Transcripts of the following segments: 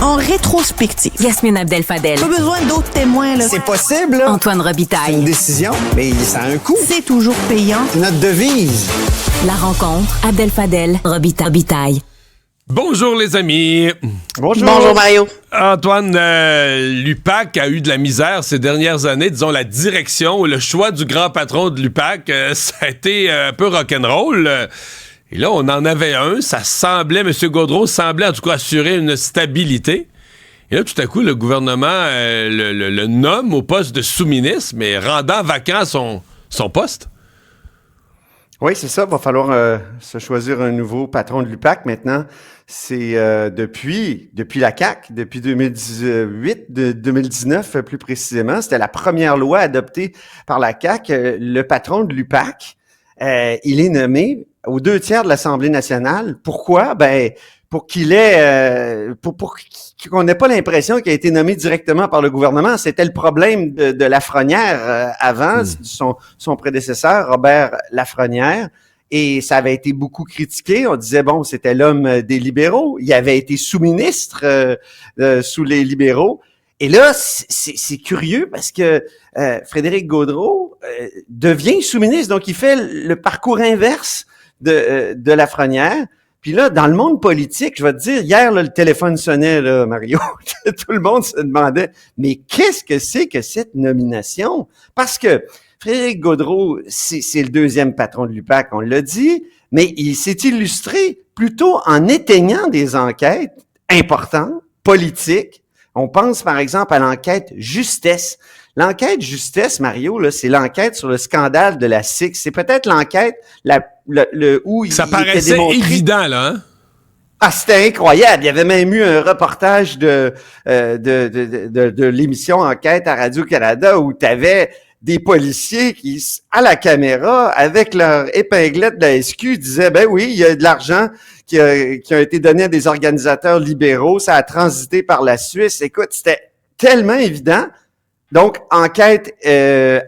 en rétrospective. Yasmine Abdel-Fadel. Pas besoin d'autres témoins, là. C'est possible, là. Antoine C'est Robitaille. une décision, mais ça a un coût. C'est toujours payant. C'est notre devise. La rencontre, Abdel-Fadel, Robitaille. Bonjour les amis. Bonjour. Bonjour Mario. Antoine, l'UPAC a eu de la misère ces dernières années. Disons, la direction ou le choix du grand patron de l'UPAC, ça a été un peu rock'n'roll. Et là, on en avait un. Ça semblait, M. Gaudreau semblait en tout cas assurer une stabilité. Et là, tout à coup, le gouvernement le nomme au poste de sous-ministre, mais rendant vacant son poste. Oui, c'est ça. Il va falloir se choisir un nouveau patron de l'UPAC maintenant. C'est depuis la CAQ, depuis 2018, 2019 plus précisément. C'était la première loi adoptée par la CAQ. Le patron de l'UPAC, il est nommé aux 2/3 de l'Assemblée nationale. Pourquoi? Ben, pour qu'il ait, pour qu'on n'ait pas l'impression qu'il a été nommé directement par le gouvernement. C'était le problème de Lafrenière avant, son prédécesseur, Robert Lafrenière. Et ça avait été beaucoup critiqué. On disait, bon, c'était l'homme des libéraux. Il avait été sous-ministre sous les libéraux. Et là, c'est curieux parce que Frédéric Gaudreau devient sous-ministre. Donc, il fait le parcours inverse de Lafrenière. Puis là, dans le monde politique, je vais te dire, hier, là, le téléphone sonnait, là, Mario. Tout le monde se demandait, mais qu'est-ce que c'est que cette nomination? Parce que Frédéric Gaudreau, c'est le deuxième patron de l'UPAC, on l'a dit, mais il s'est illustré plutôt en éteignant des enquêtes importantes, politiques. On pense, par exemple, à l'enquête Justesse. L'enquête Justesse, Mario, là, c'est l'enquête sur le scandale de la SIC. C'est peut-être l'enquête où Ça il paraissait était démontré... évident, là, hein? Ah, c'était incroyable. Il y avait même eu un reportage de l'émission Enquête à Radio-Canada où tu avais des policiers qui, à la caméra, avec leur épinglette de la SQ, disaient, ben oui, il y a de l'argent qui a été donné à des organisateurs libéraux, ça a transité par la Suisse. Écoute, c'était tellement évident. Donc, enquête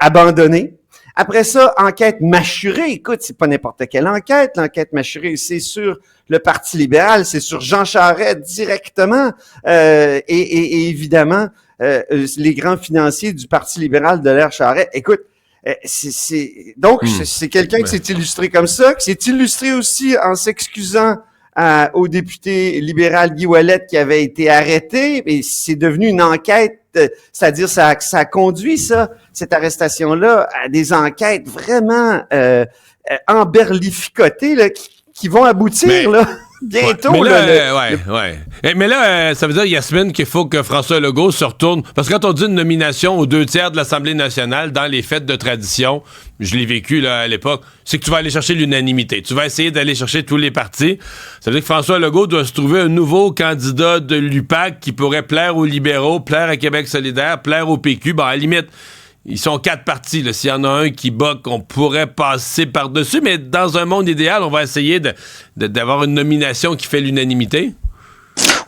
abandonnée. Après ça, enquête mâchurée. Écoute, c'est pas n'importe quelle enquête. L'enquête mâchurée, c'est sur le Parti libéral, c'est sur Jean Charest directement. Et évidemment, les grands financiers du Parti libéral de l'ère Charest. Écoute, c'est quelqu'un qui s'est illustré comme ça, qui s'est illustré aussi en s'excusant au député libéral Guy Ouellet qui avait été arrêté. Et c'est devenu une enquête, c'est-à-dire ça a conduit cette arrestation-là à des enquêtes vraiment emberlificotées là, qui vont aboutir là. Bientôt, Mais là, ça veut dire, Yasmine, qu'il faut que François Legault se retourne. Parce que quand on dit une nomination aux 2/3 de l'Assemblée nationale dans les fêtes de tradition, je l'ai vécu là, à l'époque, c'est que tu vas aller chercher l'unanimité. Tu vas essayer d'aller chercher tous les partis. Ça veut dire que François Legault doit se trouver un nouveau candidat de l'UPAC qui pourrait plaire aux libéraux, plaire à Québec solidaire, plaire au PQ. Bon, à la limite, ils sont 4 partis. Là. S'il y en a un qui bat, on pourrait passer par-dessus. Mais dans un monde idéal, on va essayer d'avoir une nomination qui fait l'unanimité.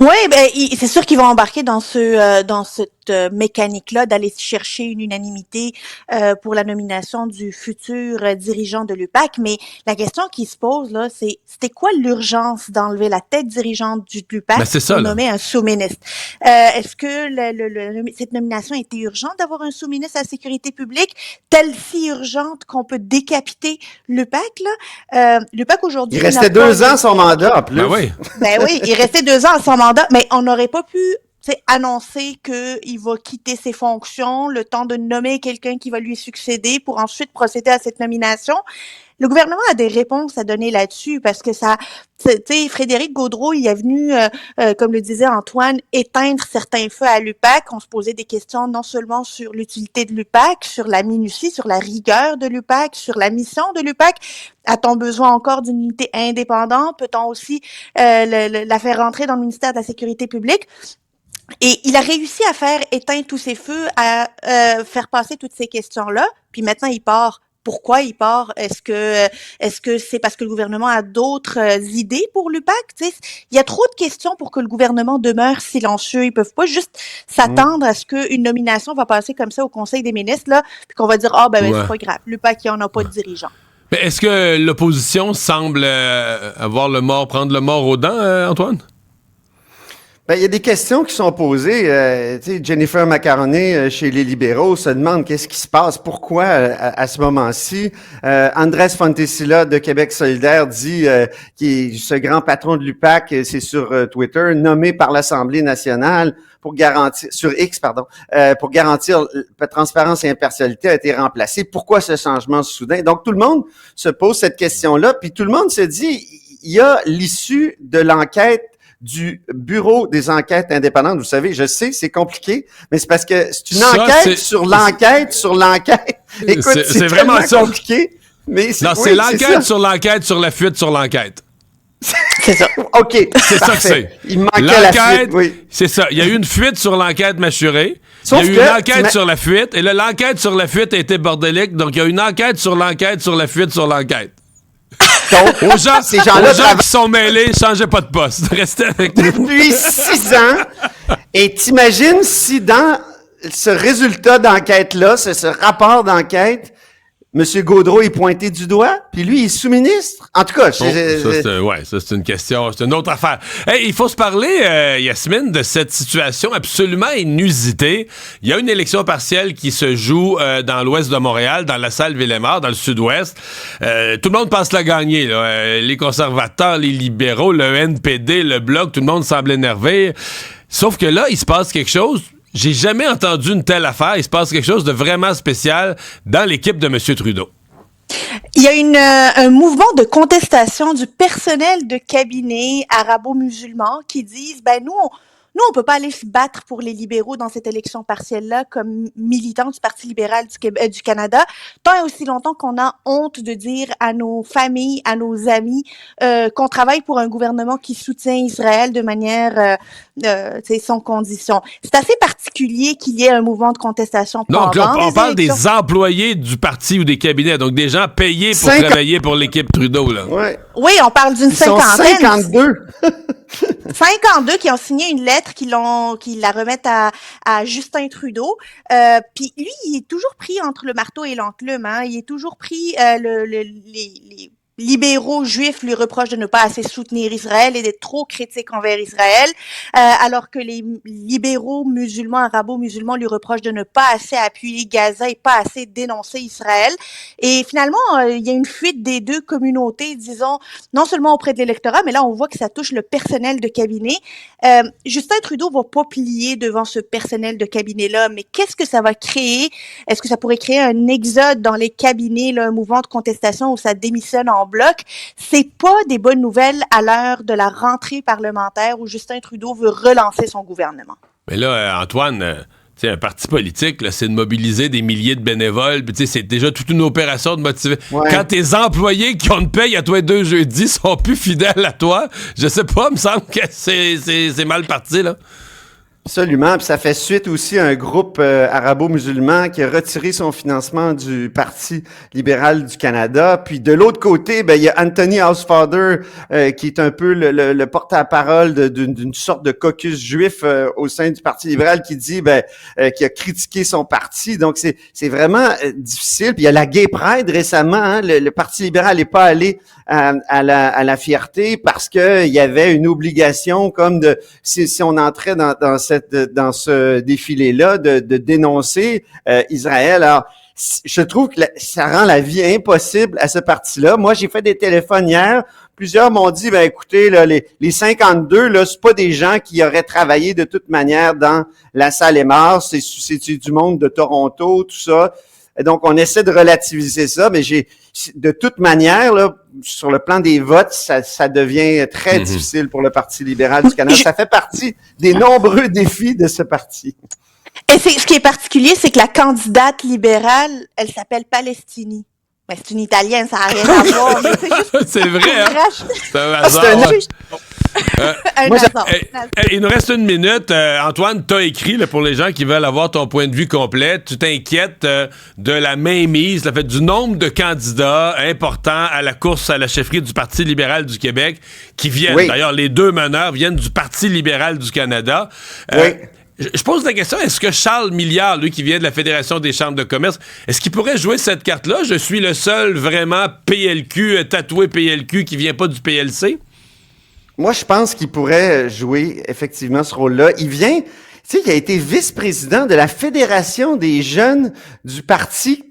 Oui, ben c'est sûr qu'ils vont embarquer dans cette mécanique-là d'aller chercher une unanimité pour la nomination du futur dirigeant de l'UPAC. Mais la question qui se pose là, c'était quoi l'urgence d'enlever la tête dirigeante du l'UPAC pour nommer un sous-ministre? Est-ce que cette nomination était urgente d'avoir un sous-ministre à la sécurité publique, telle si urgente qu'on peut décapiter l'UPAC là? L'UPAC aujourd'hui, il restait 2 ans son mandat en plus. Ben oui, il restait 2 ans à son mandat, mais on n'aurait pas pu annoncer qu'il va quitter ses fonctions, le temps de nommer quelqu'un qui va lui succéder pour ensuite procéder à cette nomination. Le gouvernement a des réponses à donner là-dessus parce que Frédéric Gaudreau, il est venu, comme le disait Antoine, éteindre certains feux à l'UPAC. On se posait des questions non seulement sur l'utilité de l'UPAC, sur la minutie, sur la rigueur de l'UPAC, sur la mission de l'UPAC. A-t-on besoin encore d'une unité indépendante? Peut-on aussi la faire rentrer dans le ministère de la Sécurité publique? Et il a réussi à faire éteindre tous ces feux, à faire passer toutes ces questions-là. Puis maintenant, il part. Pourquoi il part? Est-ce que c'est parce que le gouvernement a d'autres idées pour l'UPAC? Il y a trop de questions pour que le gouvernement demeure silencieux. Ils peuvent pas juste s'attendre à ce qu'une nomination va passer comme ça au Conseil des ministres, là, puis qu'on va dire c'est pas grave, l'UPAC, il n'y en a pas de dirigeant. Mais est-ce que l'opposition semble prendre le mort aux dents, Antoine? Ben, il y a des questions qui sont posées. Tu sais, Jennifer Macaroni chez les libéraux se demande qu'est-ce qui se passe, pourquoi à ce moment-ci. Andrés Fontecilla de Québec solidaire dit qu'il est ce grand patron de l'UPAC, c'est sur Twitter, nommé par l'Assemblée nationale pour garantir sur X, pour garantir la transparence et impartialité a été remplacé. Pourquoi ce changement soudain? Donc tout le monde se pose cette question-là, puis tout le monde se dit il y a l'issue de l'enquête du Bureau des enquêtes indépendantes. Vous savez, je sais, c'est compliqué, mais c'est parce que c'est une enquête sur l'enquête sur l'enquête. Écoute, c'est vraiment compliqué. Mais c'est l'enquête sur l'enquête sur la fuite sur l'enquête. C'est ça. OK. C'est ça que c'est. Il manquait la fuite, oui. C'est ça. Il y a eu une fuite sur l'enquête mâchurée. Sauf il y a eu une enquête sur la fuite. Et là, l'enquête sur la fuite a été bordélique. Donc, il y a une enquête sur la fuite sur l'enquête. Donc, aux gens qui sont mêlés, changez pas de poste. Restez avec nous. Depuis 6 ans. Et t'imagines si dans ce résultat d'enquête-là, ce rapport d'enquête, M. Gaudreau est pointé du doigt, puis lui, il est sous-ministre. En tout cas, ça, c'est une question, c'est une autre affaire. Hey, il faut se parler, Yasmine, de cette situation absolument inusitée. Il y a une élection partielle qui se joue dans l'ouest de Montréal, dans la salle Villemort, dans le sud-ouest. Tout le monde pense la gagner, là. Les conservateurs, les libéraux, le NPD, le Bloc, tout le monde semble énervé. Sauf que là, il se passe quelque chose. J'ai jamais entendu une telle affaire. Il se passe quelque chose de vraiment spécial dans l'équipe de M. Trudeau. Il y a un mouvement de contestation du personnel de cabinet arabo-musulman qui disent, nous, on peut pas aller se battre pour les libéraux dans cette élection partielle-là comme militants du Parti libéral du Canada, tant et aussi longtemps qu'on a honte de dire à nos familles, à nos amis, qu'on travaille pour un gouvernement qui soutient Israël de manière sans condition. C'est assez particulier qu'il y ait un mouvement de contestation pendant donc, on parle des employés du parti ou des cabinets, donc des gens payés pour travailler pour l'équipe Trudeau, là. Ouais. Oui, on parle d'une cinquantaine. 52. 52 qui ont signé une lettre, qui la remettent à Justin Trudeau. Puis lui, il est toujours pris entre le marteau et l'enclume. Hein. Il est toujours pris les libéraux juifs lui reprochent de ne pas assez soutenir Israël et d'être trop critique envers Israël, alors que les libéraux musulmans, arabo-musulmans lui reprochent de ne pas assez appuyer Gaza et pas assez dénoncer Israël. Et finalement, il y a une fuite des deux communautés, disons, non seulement auprès de l'électorat, mais là, on voit que ça touche le personnel de cabinet. Justin Trudeau va pas plier devant ce personnel de cabinet-là, mais qu'est-ce que ça va créer? Est-ce que ça pourrait créer un exode dans les cabinets, là, un mouvement de contestation où ça démissionne en bloc? C'est pas des bonnes nouvelles à l'heure de la rentrée parlementaire où Justin Trudeau veut relancer son gouvernement. Mais là, Antoine, un parti politique, là, c'est de mobiliser des milliers de bénévoles, puis c'est déjà toute une opération de motiver. Ouais. Quand tes employés qui ont une paye à toi 2 jeudis sont plus fidèles à toi, je sais pas, me semble que c'est mal parti, là. Absolument. Puis ça fait suite aussi à un groupe arabo-musulman qui a retiré son financement du Parti libéral du Canada. Puis de l'autre côté, il y a Anthony Housefather qui est un peu le porte-à-parole d'une sorte de caucus juif au sein du Parti libéral qui dit qui a critiqué son parti. Donc c'est vraiment difficile. Puis il y a la Gay Pride récemment. Hein, le Parti libéral n'est pas allé à la fierté parce que il y avait une obligation comme de si on entrait dans ce défilé-là de dénoncer Israël. Alors, je trouve que ça rend la vie impossible à ce parti-là. Moi, j'ai fait des téléphones hier. Plusieurs m'ont dit, écoutez, là, les 52, là, c'est pas des gens qui auraient travaillé de toute manière dans la salle Émard. C'est du monde de Toronto, tout ça. Et donc, on essaie de relativiser ça, mais de toute manière, là, sur le plan des votes, ça devient très difficile pour le Parti libéral du Canada. Ça fait partie des nombreux défis de ce parti. Et ce qui est particulier, c'est que la candidate libérale, elle s'appelle Palestini. Mais c'est une Italienne, ça n'a rien à voir. C'est vrai, hein? C'est un hasard. Il nous reste 1 minute. Antoine, t'as écrit là, pour les gens qui veulent avoir ton point de vue complet. Tu t'inquiètes de la mainmise, le fait du nombre de candidats importants à la course à la chefferie du Parti libéral du Québec qui viennent. Oui. D'ailleurs, les 2 meneurs viennent du Parti libéral du Canada. Oui. Je pose la question, est-ce que Charles Milliard, lui qui vient de la Fédération des chambres de commerce, est-ce qu'il pourrait jouer cette carte-là? Je suis le seul vraiment PLQ, tatoué PLQ qui vient pas du PLC? Moi, je pense qu'il pourrait jouer effectivement ce rôle-là. Il a été vice-président de la Fédération des jeunes du Parti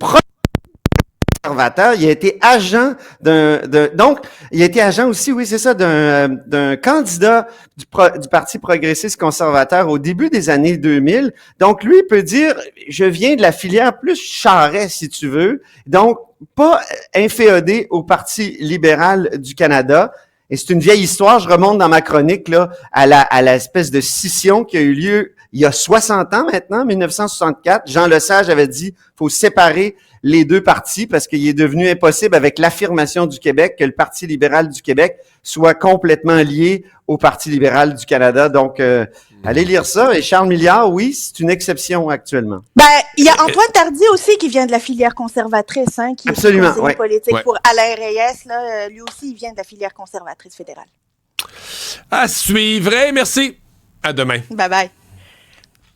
conservateur. Il a été agent donc, il a été agent aussi, oui, c'est ça, d'un candidat du Parti progressiste conservateur au début des années 2000. Donc, lui, il peut dire, je viens de la filière plus Charest, si tu veux. Donc, pas inféodé au Parti libéral du Canada. Et c'est une vieille histoire, je remonte dans ma chronique là à l'espèce de scission qui a eu lieu il y a 60 ans maintenant, 1964. Jean Lesage avait dit faut séparer les deux partis parce qu'il est devenu impossible avec l'affirmation du Québec que le Parti libéral du Québec soit complètement lié au Parti libéral du Canada. Donc, allez lire ça. Et Charles Milliard, oui, c'est une exception actuellement. Ben, il y a Antoine Tardy aussi qui vient de la filière conservatrice, hein, qui Absolument, est conseiller politique Ouais. pour Alain Reyes. Là, lui aussi, il vient de la filière conservatrice fédérale. À suivre. Merci. À demain. Bye bye.